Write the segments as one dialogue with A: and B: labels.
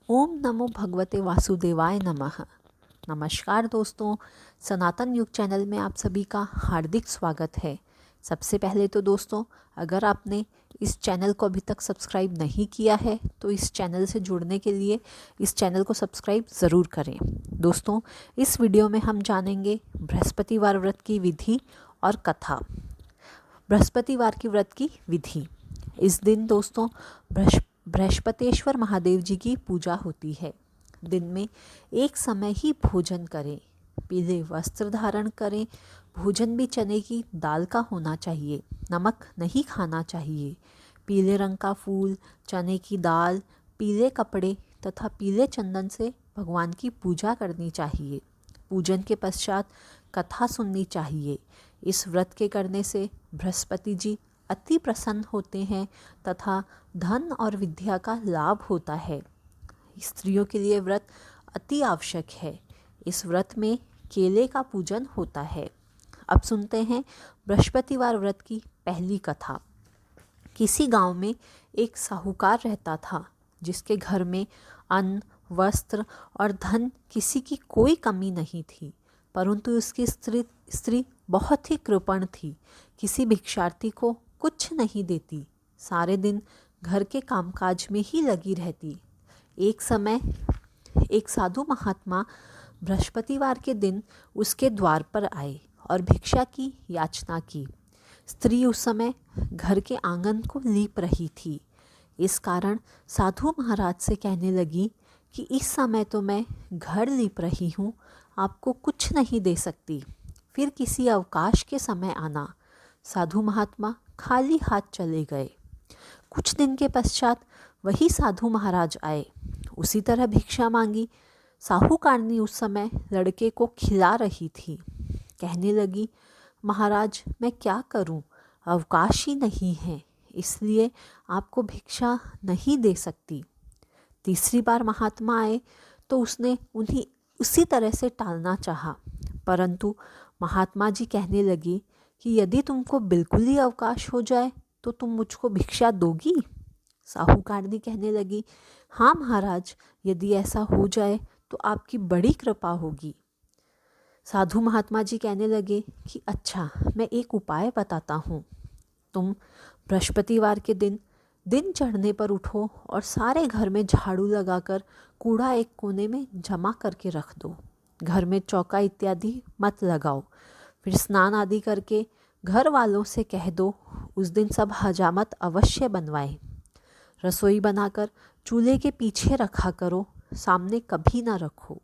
A: ओम नमो भगवते वासुदेवाय नमः। नमस्कार दोस्तों, सनातन युग चैनल में आप सभी का हार्दिक स्वागत है। सबसे पहले तो दोस्तों, अगर आपने इस चैनल को अभी तक सब्सक्राइब नहीं किया है तो इस चैनल से जुड़ने के लिए इस चैनल को सब्सक्राइब ज़रूर करें। दोस्तों, इस वीडियो में हम जानेंगे बृहस्पतिवार व्रत की विधि और कथा। बृहस्पतिवार की व्रत की विधि। इस दिन दोस्तों बृहस्पतेश्वर महादेव जी की पूजा होती है। दिन में एक समय ही भोजन करें, पीले वस्त्र धारण करें, भोजन भी चने की दाल का होना चाहिए, नमक नहीं खाना चाहिए। पीले रंग का फूल, चने की दाल, पीले कपड़े तथा पीले चंदन से भगवान की पूजा करनी चाहिए। पूजन के पश्चात कथा सुननी चाहिए। इस व्रत के करने से बृहस्पति जी अति प्रसन्न होते हैं तथा धन और विद्या का लाभ होता है। स्त्रियों के लिए व्रत अति आवश्यक है। इस व्रत में केले का पूजन होता है। अब सुनते हैं बृहस्पतिवार व्रत की पहली कथा। किसी गांव में एक साहूकार रहता था, जिसके घर में अन्न, वस्त्र और धन किसी की कोई कमी नहीं थी। परंतु उसकी स्त्री बहुत ही कृपण थी। किसी भिक्षार्थी को कुछ नहीं देती, सारे दिन घर के कामकाज में ही लगी रहती। एक समय एक साधु महात्मा बृहस्पतिवार के दिन उसके द्वार पर आए और भिक्षा की याचना की। स्त्री उस समय घर के आंगन को लीप रही थी। इस कारण साधु महाराज से कहने लगी कि इस समय तो मैं घर लीप रही हूँ, आपको कुछ नहीं दे सकती, फिर किसी अवकाश के समय आना। साधु महात्मा खाली हाथ चले गए। कुछ दिन के पश्चात वही साधु महाराज आए, उसी तरह भिक्षा मांगी। साहूकारनी उस समय लड़के को खिला रही थी। कहने लगी, महाराज मैं क्या करूं, अवकाश ही नहीं है, इसलिए आपको भिक्षा नहीं दे सकती। तीसरी बार महात्मा आए तो उसने उन्हीं उसी तरह से टालना चाहा, परंतु महात्मा जी कहने लगे कि यदि तुमको बिल्कुल ही अवकाश हो जाए तो तुम मुझको भिक्षा दोगी। साहूकारनी कहने लगी, हाँ महाराज, यदि ऐसा हो जाए तो आपकी बड़ी कृपा होगी। साधु महात्मा जी कहने लगे कि अच्छा, मैं एक उपाय बताता हूँ। तुम बृहस्पतिवार के दिन दिन चढ़ने पर उठो और सारे घर में झाड़ू लगाकर कूड़ा एक कोने में जमा करके रख दो। घर में चौका इत्यादि मत लगाओ। फिर स्नान आदि करके घर वालों से कह दो उस दिन सब हजामत अवश्य बनवाएं। रसोई बनाकर चूल्हे के पीछे रखा करो, सामने कभी ना रखो।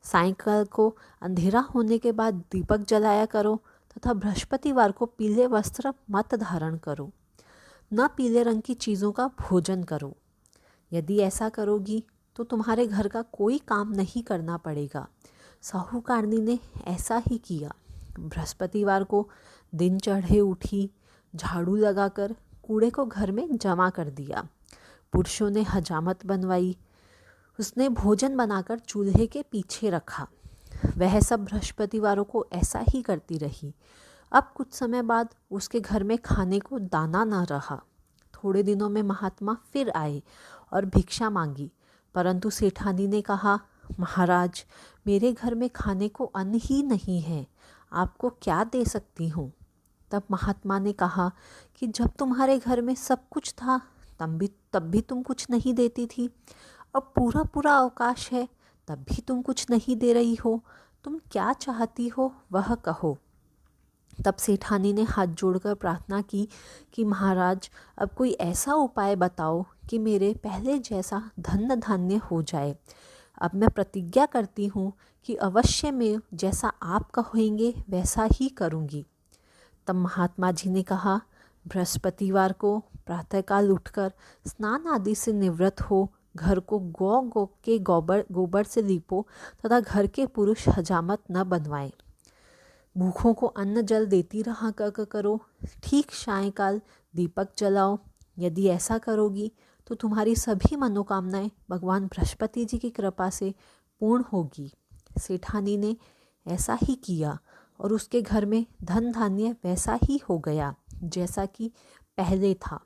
A: सायंकाल को अंधेरा होने के बाद दीपक जलाया करो तथा बृहस्पतिवार को पीले वस्त्र मत धारण करो। न पीले रंग की चीज़ों का भोजन करो। यदि ऐसा करोगी तो तुम्हारे घर का कोई काम नहीं करना पड़ेगा। साहूकारनी ने ऐसा ही किया। बृहस्पतिवार को दिन चढ़े उठी, झाड़ू लगाकर कूड़े को घर में जमा कर दिया। पुरुषों ने हजामत बनवाई। उसने भोजन बनाकर चूल्हे के पीछे रखा। वह सब बृहस्पतिवारों को ऐसा ही करती रही। अब कुछ समय बाद उसके घर में खाने को दाना न रहा। थोड़े दिनों में महात्मा फिर आए और भिक्षा मांगी, परंतु सेठानी ने कहा, महाराज मेरे घर में खाने को अन्न ही नहीं है, आपको क्या दे सकती हूँ। तब महात्मा ने कहा कि जब तुम्हारे घर में सब कुछ था तब भी तुम कुछ नहीं देती थी, अब पूरा पूरा अवकाश है तब भी तुम कुछ नहीं दे रही हो, तुम क्या चाहती हो वह कहो। तब सेठानी ने हाथ जोड़कर प्रार्थना की कि महाराज अब कोई ऐसा उपाय बताओ कि मेरे पहले जैसा धन धान्य हो जाए। अब मैं प्रतिज्ञा करती हूँ कि अवश्य मैं जैसा आप कहेंगे वैसा ही करूँगी। तब महात्मा जी ने कहा, बृहस्पतिवार को प्रातःकाल उठकर स्नान आदि से निवृत्त हो, घर को गौ के गोबर से लीपो तथा घर के पुरुष हजामत न बनवाएं। भूखों को अन्न जल देती रहा करो। ठीक सायंकाल दीपक जलाओ। यदि ऐसा करोगी तो तुम्हारी सभी मनोकामनाएं भगवान बृहस्पति जी की कृपा से पूर्ण होगी। सेठानी ने ऐसा ही किया और उसके घर में धन धान्य वैसा ही हो गया जैसा कि पहले था।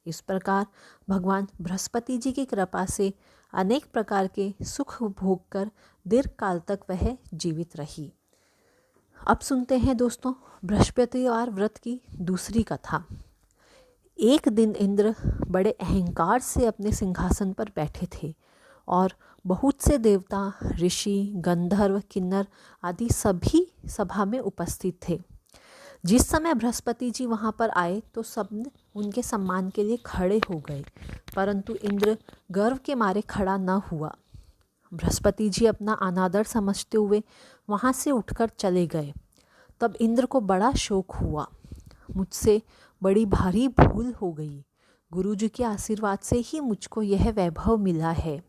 A: इस प्रकार भगवान बृहस्पति जी की कृपा से अनेक प्रकार के सुख भोग कर दीर्घ काल तक वह जीवित रही। अब सुनते हैं दोस्तों बृहस्पतिवार व्रत की दूसरी कथा। एक दिन इंद्र बड़े अहंकार से अपने सिंहासन पर बैठे थे और बहुत से देवता, ऋषि, गंधर्व, किन्नर आदि सभी सभा में उपस्थित थे। जिस समय बृहस्पति जी वहाँ पर आए तो सब उनके सम्मान के लिए खड़े हो गए, परंतु इंद्र गर्व के मारे खड़ा न हुआ। बृहस्पति जी अपना अनादर समझते हुए वहाँ से उठकर चले गए। तब इंद्र को बड़ा शोक हुआ, मुझसे बड़ी भारी भूल हो गई। गुरु जी के आशीर्वाद से ही मुझको यह वैभव मिला है।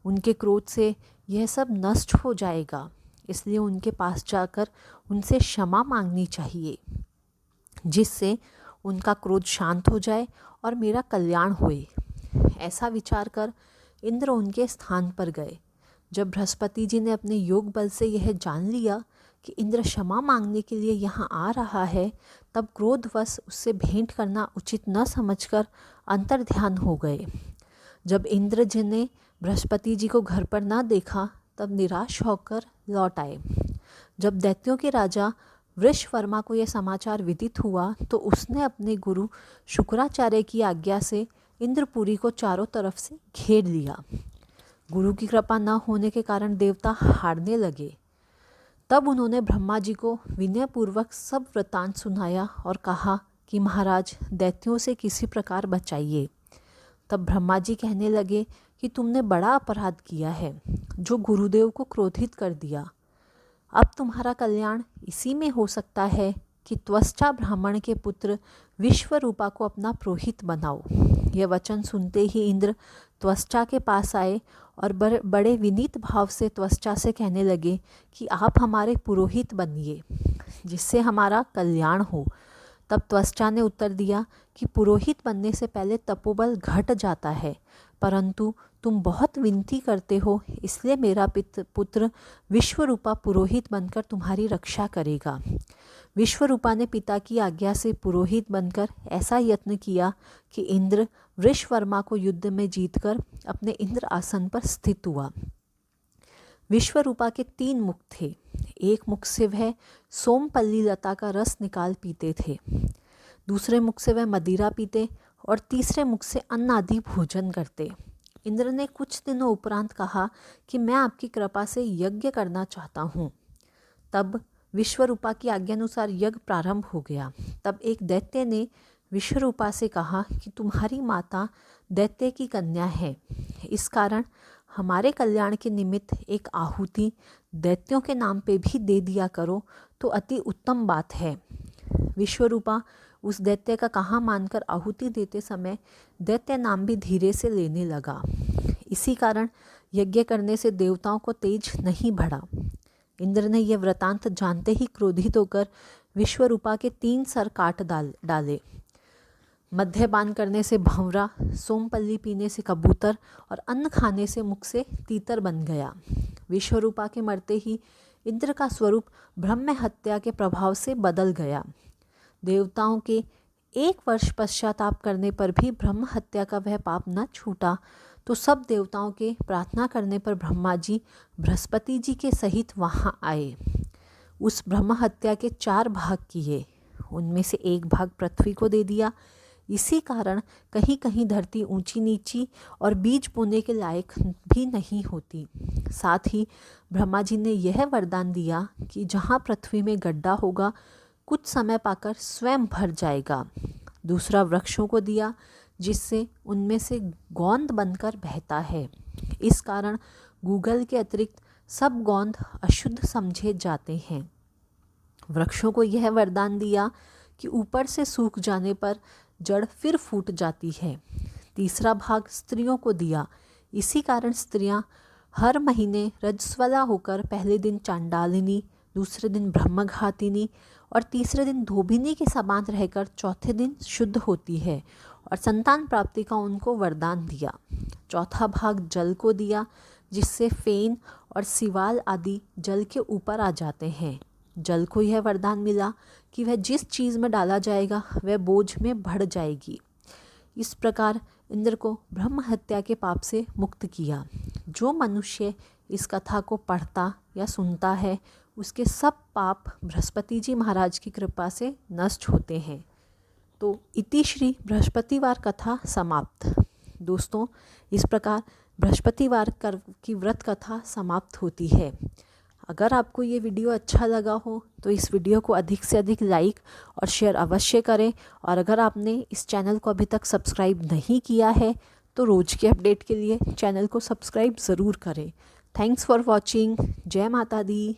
A: उनके क्रोध से यह सब नष्ट हो जाएगा, इसलिए उनके पास जाकर उनसे क्षमा मांगनी चाहिए, जिससे उनका क्रोध शांत हो जाए और मेरा कल्याण होए। ऐसा विचार कर इंद्र उनके स्थान पर गए। जब बृहस्पति जी ने अपने योग बल से यह जान लिया कि इंद्र क्षमा मांगने के लिए यहाँ आ रहा है, तब क्रोधवश उससे भेंट करना उचित न समझकर अंतर्ध्यान हो गए। जब इंद्र जी ने बृहस्पति जी को घर पर न देखा, तब निराश होकर लौट आए। जब दैत्यों के राजा वृषवर्मा को यह समाचार विदित हुआ तो उसने अपने गुरु शुक्राचार्य की आज्ञा से इंद्रपुरी को चारों तरफ से घेर लिया। गुरु की कृपा न होने के कारण देवता हारने लगे। तब उन्होंने ब्रह्मा जी को विनयपूर्वक सब वृत्तांत सुनाया और कहा कि महाराज, दैत्यों से किसी प्रकार बचाइए। तब ब्रह्मा जी कहने लगे कि तुमने बड़ा अपराध किया है, जो गुरुदेव को क्रोधित कर दिया। अब तुम्हारा कल्याण इसी में हो सकता है कि त्वष्टा ब्राह्मण के पुत्र विश्वरूपा को अपना पुरोहित बनाओ। यह वचन सुनते ही इंद्र त्वष्टा के पास आए और बड़े विनीत भाव से त्वष्टा से कहने लगे कि आप हमारे पुरोहित बनिए, जिससे हमारा कल्याण हो। तब त्वष्टा ने उत्तर दिया कि पुरोहित बनने से पहले तपोबल घट जाता है, परंतु तुम बहुत विनती करते हो, इसलिए मेरा पुत्र विश्वरूपा पुरोहित बनकर तुम्हारी रक्षा करेगा। विश्वरूपा ने पिता की आज्ञा से पुरोहित बनकर ऐसा यत्न किया कि इंद्र वृषवर्मा को युद्ध में जीतकर अपने इंद्र आसन पर स्थित हुआ। विश्वरूपा के 3 मुख थे। एक मुख से वह सोमपल्ली लता का रस निकाल पीते थे, दूसरे मुख से वह मदिरा पीते और तीसरे मुख से अन्न आदि भोजन करते। इंद्र ने कुछ दिनों उपरांत कहा कि मैं आपकी कृपा से यज्ञ करना चाहता हूँ। तब विश्वरूपा की आज्ञानुसार यज्ञ प्रारंभ हो गया। तब एक दैत्य ने विश्वरूपा से कहा कि तुम्हारी माता दैत्य की कन्या है, इस कारण हमारे कल्याण के निमित्त एक आहुति दैत्यों के नाम पे भी दे दिया करो तो अति उत्तम बात है। विश्वरूपा उस दैत्य का कहा मानकर आहुति देते समय दैत्य नाम भी धीरे से लेने लगा। इसी कारण यज्ञ करने से देवताओं को तेज नहीं बढ़ा। इंद्र ने यह वृतांत जानते ही क्रोधित होकर विश्वरूपा के 3 सर काट डाले। मद्यपान करने से भंवरा, सोमपल्ली पीने से कबूतर और अन्न खाने से मुख से तीतर बन गया। विश्वरूपा के मरते ही इंद्र का स्वरूप ब्रह्म हत्या के प्रभाव से बदल गया। देवताओं के 1 वर्ष पश्चाताप करने पर भी ब्रह्म हत्या का वह पाप न छूटा, तो सब देवताओं के प्रार्थना करने पर ब्रह्मा जी बृहस्पति जी के सहित वहाँ आए। उस ब्रह्म हत्या के 4 भाग किए, उनमें से 1 भाग पृथ्वी को दे दिया। इसी कारण कहीं कहीं धरती ऊंची नीची और बीज बोने के लायक भी नहीं होती। साथ ही ब्रह्मा जी ने यह वरदान दिया कि जहाँ पृथ्वी में गड्ढा होगा, कुछ समय पाकर स्वयं भर जाएगा। दूसरा वृक्षों को दिया, जिससे उनमें से गोंद बनकर बहता है। इस कारण गूगल के अतिरिक्त सब गोंद अशुद्ध समझे जाते हैं। वृक्षों को यह वरदान दिया कि ऊपर से सूख जाने पर जड़ फिर फूट जाती है। तीसरा भाग स्त्रियों को दिया। इसी कारण स्त्रियां हर महीने रजस्वला होकर पहले दिन चांडालिनी, दूसरे दिन ब्रह्मघातिनी और तीसरे दिन धोबिनी के समान रहकर चौथे दिन शुद्ध होती है और संतान प्राप्ति का उनको वरदान दिया। चौथा भाग जल को दिया, जिससे फेन और सिवाल आदि जल के ऊपर आ जाते हैं। जल को यह वरदान मिला कि वह जिस चीज़ में डाला जाएगा वह बोझ में बढ़ जाएगी। इस प्रकार इंद्र को ब्रह्म हत्या के पाप से मुक्त किया। जो मनुष्य इस कथा को पढ़ता या सुनता है उसके सब पाप बृहस्पति जी महाराज की कृपा से नष्ट होते हैं। तो इति श्री बृहस्पतिवार कथा समाप्त। दोस्तों, इस प्रकार बृहस्पतिवार की व्रत कथा समाप्त होती है। अगर आपको ये वीडियो अच्छा लगा हो तो इस वीडियो को अधिक से अधिक लाइक और शेयर अवश्य करें। और अगर आपने इस चैनल को अभी तक सब्सक्राइब नहीं किया है तो रोज़ के अपडेट के लिए चैनल को सब्सक्राइब ज़रूर करें। Thanks for watching. जय माता दी।